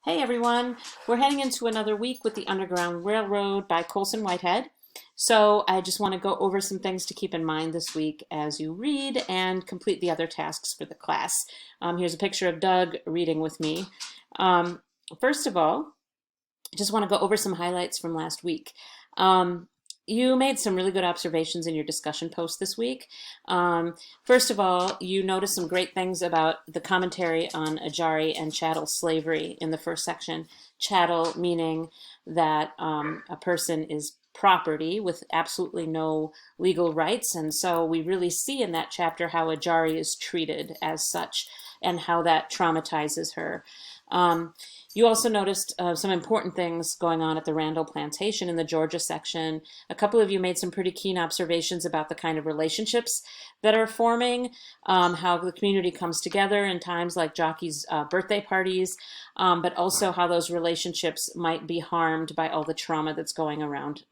Hey everyone, we're heading into another week with the Underground Railroad by Colson Whitehead. So I just want to go over some things to keep in mind this week as you read and complete the other tasks for the class. Here's a picture of Doug reading with me. Um, First of all, just want to go over some highlights from last week. You made some really good observations in your discussion post this week. First of all, you noticed some great things about the commentary on Ajari and chattel slavery in the first section. Chattel meaning that a person is property with absolutely no legal rights. And so we really see in that chapter how Ajari is treated as such and how that traumatizes her. You also noticed some important things going on at the Randall Plantation in the Georgia section. A couple of you made some pretty keen observations about the kind of relationships that are forming, how the community comes together in times like Jockey's birthday parties, but also how those relationships might be harmed by all the trauma that's going around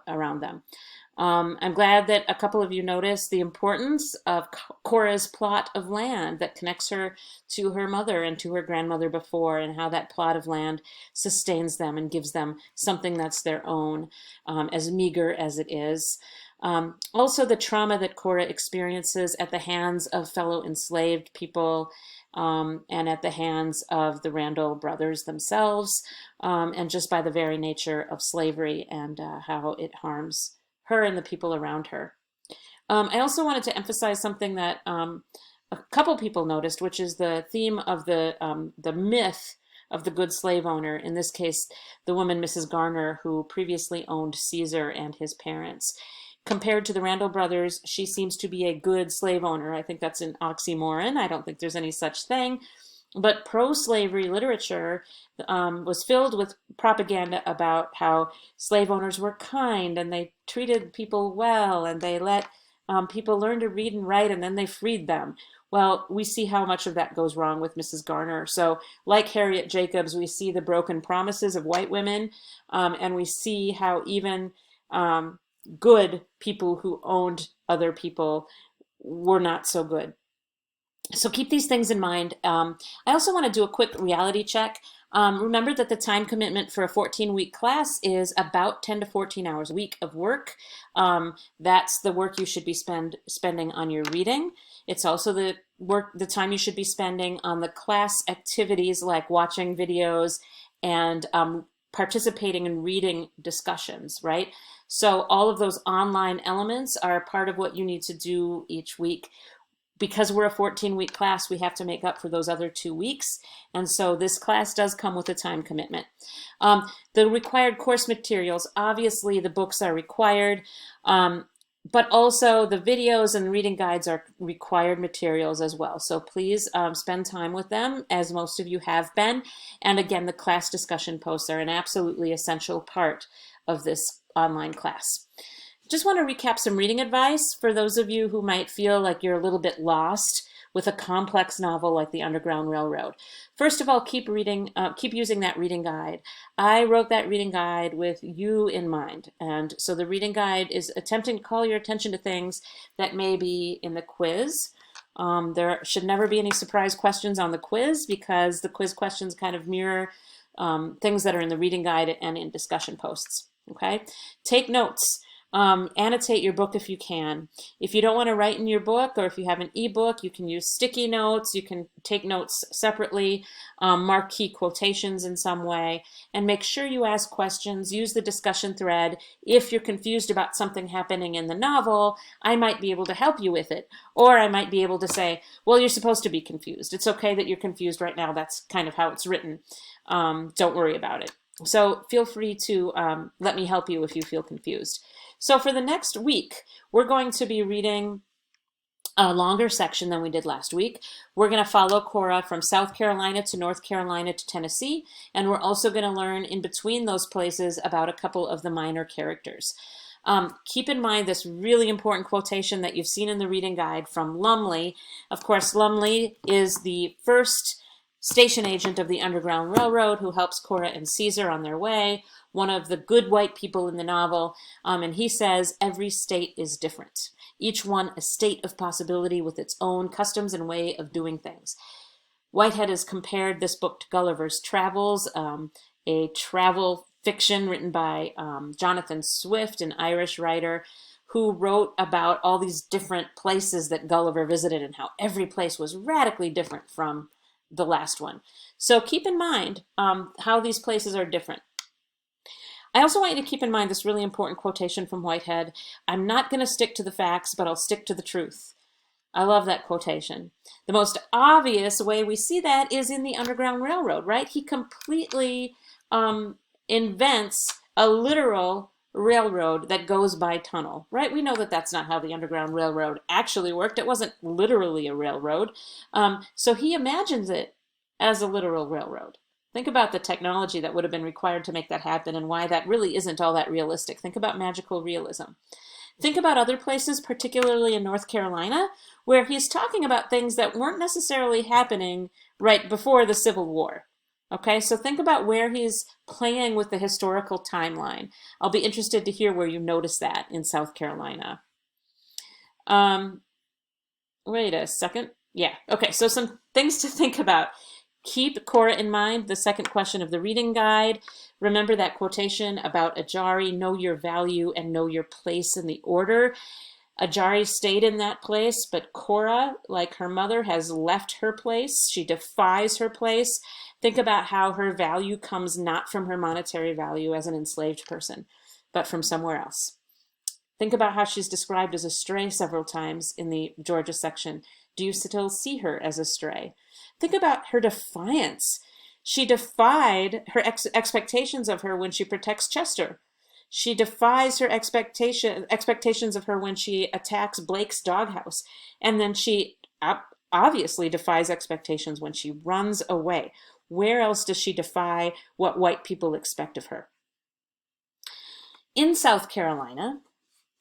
them. I'm glad that a couple of you noticed the importance of Cora's plot of land that connects her to her mother and to her grandmother before, and how that plot of land sustains them and gives them something that's their own, as meager as it is. Also, the trauma that Cora experiences at the hands of fellow enslaved people, and at the hands of the Randall brothers themselves, and just by the very nature of slavery and how it harms her and the people around her. I also wanted to emphasize something that a couple people noticed, which is the theme of the myth of the good slave owner, in this case, the woman, Mrs. Garner, who previously owned Caesar and his parents. Compared to the Randall brothers, she seems to be a good slave owner. I think that's an oxymoron. I don't think there's any such thing. But pro-slavery literature was filled with propaganda about how slave owners were kind and they treated people well and they let people learn to read and write and then they freed them. Well, we see how much of that goes wrong with Mrs. Garner. So like Harriet Jacobs, we see the broken promises of white women, and we see how even good people who owned other people were not so good. So keep these things in mind. I also want to do a quick reality check. Remember that the time commitment for a 14-week class is about 10 to 14 hours a week of work. That's the work you should be spending on your reading. It's also the time you should be spending on the class activities like watching videos and participating in reading discussions, right? So all of those online elements are part of what you need to do each week. Because we're a 14-week class, we have to make up for those other 2 weeks. And so this class does come with a time commitment. The required course materials, obviously the books are required, but also the videos and reading guides are required materials as well. So please spend time with them, as most of you have been. And again, the class discussion posts are an absolutely essential part of this online class. Just want to recap some reading advice for those of you who might feel like you're a little bit lost with a complex novel like The Underground Railroad. First of all, keep using that reading guide. I wrote that reading guide with you in mind. And so the reading guide is attempting to call your attention to things that may be in the quiz. There should never be any surprise questions on the quiz because the quiz questions kind of mirror things that are in the reading guide and in discussion posts. Okay? Take notes. Annotate your book if you can. If you don't want to write in your book, or if you have an ebook, you can use sticky notes. You can take notes separately, mark key quotations in some way, and make sure you ask questions. Use the discussion thread. If you're confused about something happening in the novel, I might be able to help you with it. Or I might be able to say, well, you're supposed to be confused. It's okay that you're confused right now. That's kind of how it's written. Don't worry about it. So feel free to let me help you if you feel confused. So for the next week, we're going to be reading a longer section than we did last week. We're going to follow Cora from South Carolina to North Carolina to Tennessee, and we're also going to learn in between those places about a couple of the minor characters. Keep in mind this really important quotation that you've seen in the reading guide from Lumley. Of course, Lumley is the first station agent of the Underground Railroad who helps Cora and Caesar on their way, one of the good white people in the novel, and he says, every state is different, each one a state of possibility with its own customs and way of doing things. Whitehead has compared this book to Gulliver's Travels, a travel fiction written by Jonathan Swift, an Irish writer, who wrote about all these different places that Gulliver visited and how every place was radically different from the last one. So keep in mind how these places are different. I also want you to keep in mind this really important quotation from Whitehead. I'm not going to stick to the facts, but I'll stick to the truth. I love that quotation. The most obvious way we see that is in the Underground Railroad, right? He completely invents a literal railroad that goes by tunnel, right? We know that that's not how the Underground Railroad actually worked. It wasn't literally a railroad. So he imagines it as a literal railroad. Think about the technology that would have been required to make that happen and why that really isn't all that realistic. Think about magical realism. Think about other places, particularly in North Carolina, where he's talking about things that weren't necessarily happening right before the Civil War. Okay, so think about where he's playing with the historical timeline. I'll be interested to hear where you notice that in South Carolina. Wait a second. Yeah, okay, so some things to think about. Keep Cora in mind, the second question of the reading guide. Remember that quotation about Ajari, know your value and know your place in the order. Ajari stayed in that place, but Cora, like her mother, has left her place. She defies her place. Think about how her value comes not from her monetary value as an enslaved person, but from somewhere else. Think about how she's described as a stray several times in the Georgia section. Do you still see her as a stray? Think about her defiance. She defied her expectations of her when she protects Chester. She defies her expectations of her when she attacks Blake's doghouse. And then she obviously defies expectations when she runs away. Where else does she defy what white people expect of her? In South Carolina,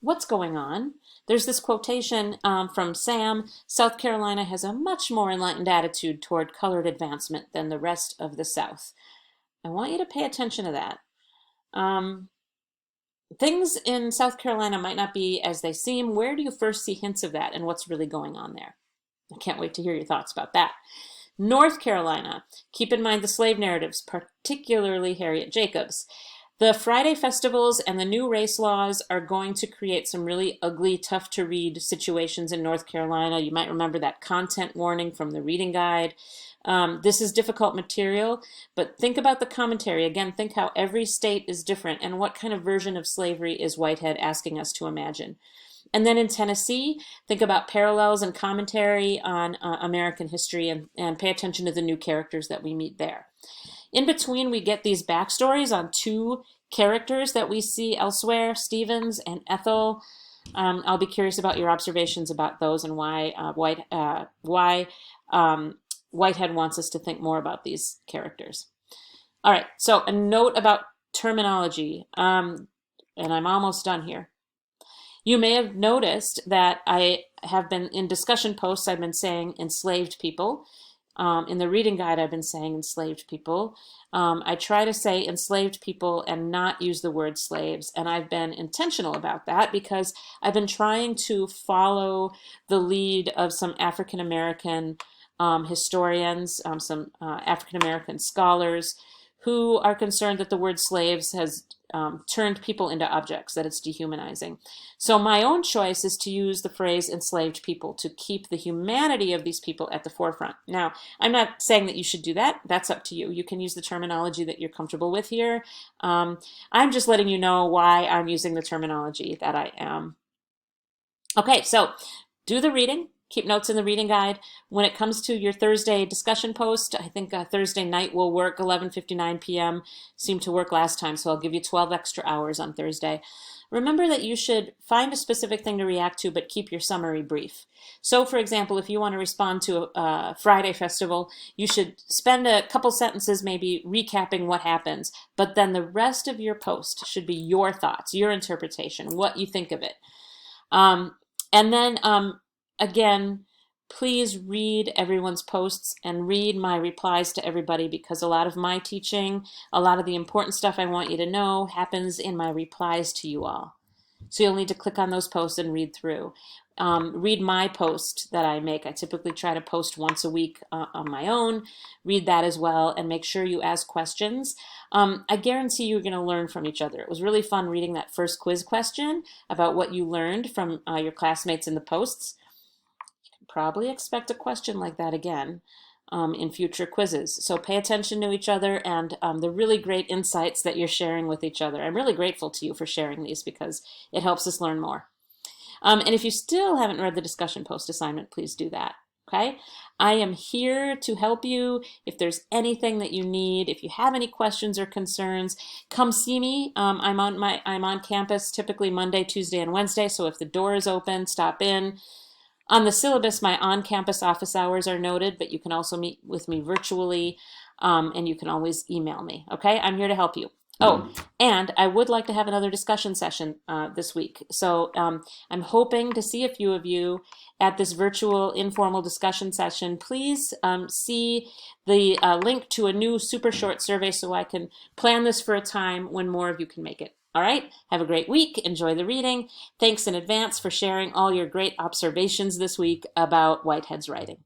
what's going on? There's this quotation from Sam. South Carolina has a much more enlightened attitude toward colored advancement than the rest of the South. I want you to pay attention to that. Things in South Carolina might not be as they seem. Where do you first see hints of that and what's really going on there? I can't wait to hear your thoughts about that. North Carolina, keep in mind the slave narratives, particularly Harriet Jacobs. The Friday festivals and the new race laws are going to create some really ugly, tough to read situations in North Carolina. You might remember that content warning from the reading guide. This is difficult material, but think about the commentary. Again, think how every state is different and what kind of version of slavery is Whitehead asking us to imagine. And then in Tennessee, think about parallels and commentary on American history and pay attention to the new characters that we meet there. In between, we get these backstories on two characters that we see elsewhere, Stevens and Ethel. I'll be curious about your observations about those and why Whitehead wants us to think more about these characters. All right, so a note about terminology, and I'm almost done here. You may have noticed that I have been, in discussion posts, I've been saying enslaved people. In the reading guide, I've been saying enslaved people. I try to say enslaved people and not use the word slaves, and I've been intentional about that because I've been trying to follow the lead of some African American historians, some African American scholars who are concerned that the word slaves has turned people into objects, that it's dehumanizing. So my own choice is to use the phrase enslaved people to keep the humanity of these people at the forefront. Now, I'm not saying that you should do that. That's up to you. You can use the terminology that you're comfortable with here. I'm just letting you know why I'm using the terminology that I am. Okay, so do the reading. Keep notes in the reading guide. When it comes to your Thursday discussion post, I think Thursday night will work, 11:59 p.m. Seemed to work last time, so I'll give you 12 extra hours on Thursday. Remember that you should find a specific thing to react to, but keep your summary brief. So, for example, if you want to respond to a Friday festival, you should spend a couple sentences maybe recapping what happens, but then the rest of your post should be your thoughts, your interpretation, what you think of it. And then, again, please read everyone's posts and read my replies to everybody because a lot of my teaching, a lot of the important stuff I want you to know happens in my replies to you all. So you'll need to click on those posts and read through. read my post that I make. I typically try to post once a week on my own. Read that as well, and make sure you ask questions. I guarantee you're going to learn from each other. It was really fun reading that first quiz question about what you learned from your classmates in the posts. You can probably expect a question like that again in future quizzes. So pay attention to each other and the really great insights that you're sharing with each other. I'm really grateful to you for sharing these because it helps us learn more. And if you still haven't read the discussion post assignment, please do that. Okay? I am here to help you. If there's anything that you need, if you have any questions or concerns, come see me. I'm on campus typically Monday, Tuesday, and Wednesday. So if the door is open, stop in. On the syllabus, my on-campus office hours are noted, but you can also meet with me virtually, and you can always email me. Okay? I'm here to help you. Oh, and I would like to have another discussion session this week. So I'm hoping to see a few of you at this virtual informal discussion session. Please see the link to a new super short survey so I can plan this for a time when more of you can make it. All right, have a great week. Enjoy the reading. Thanks in advance for sharing all your great observations this week about Whitehead's writing.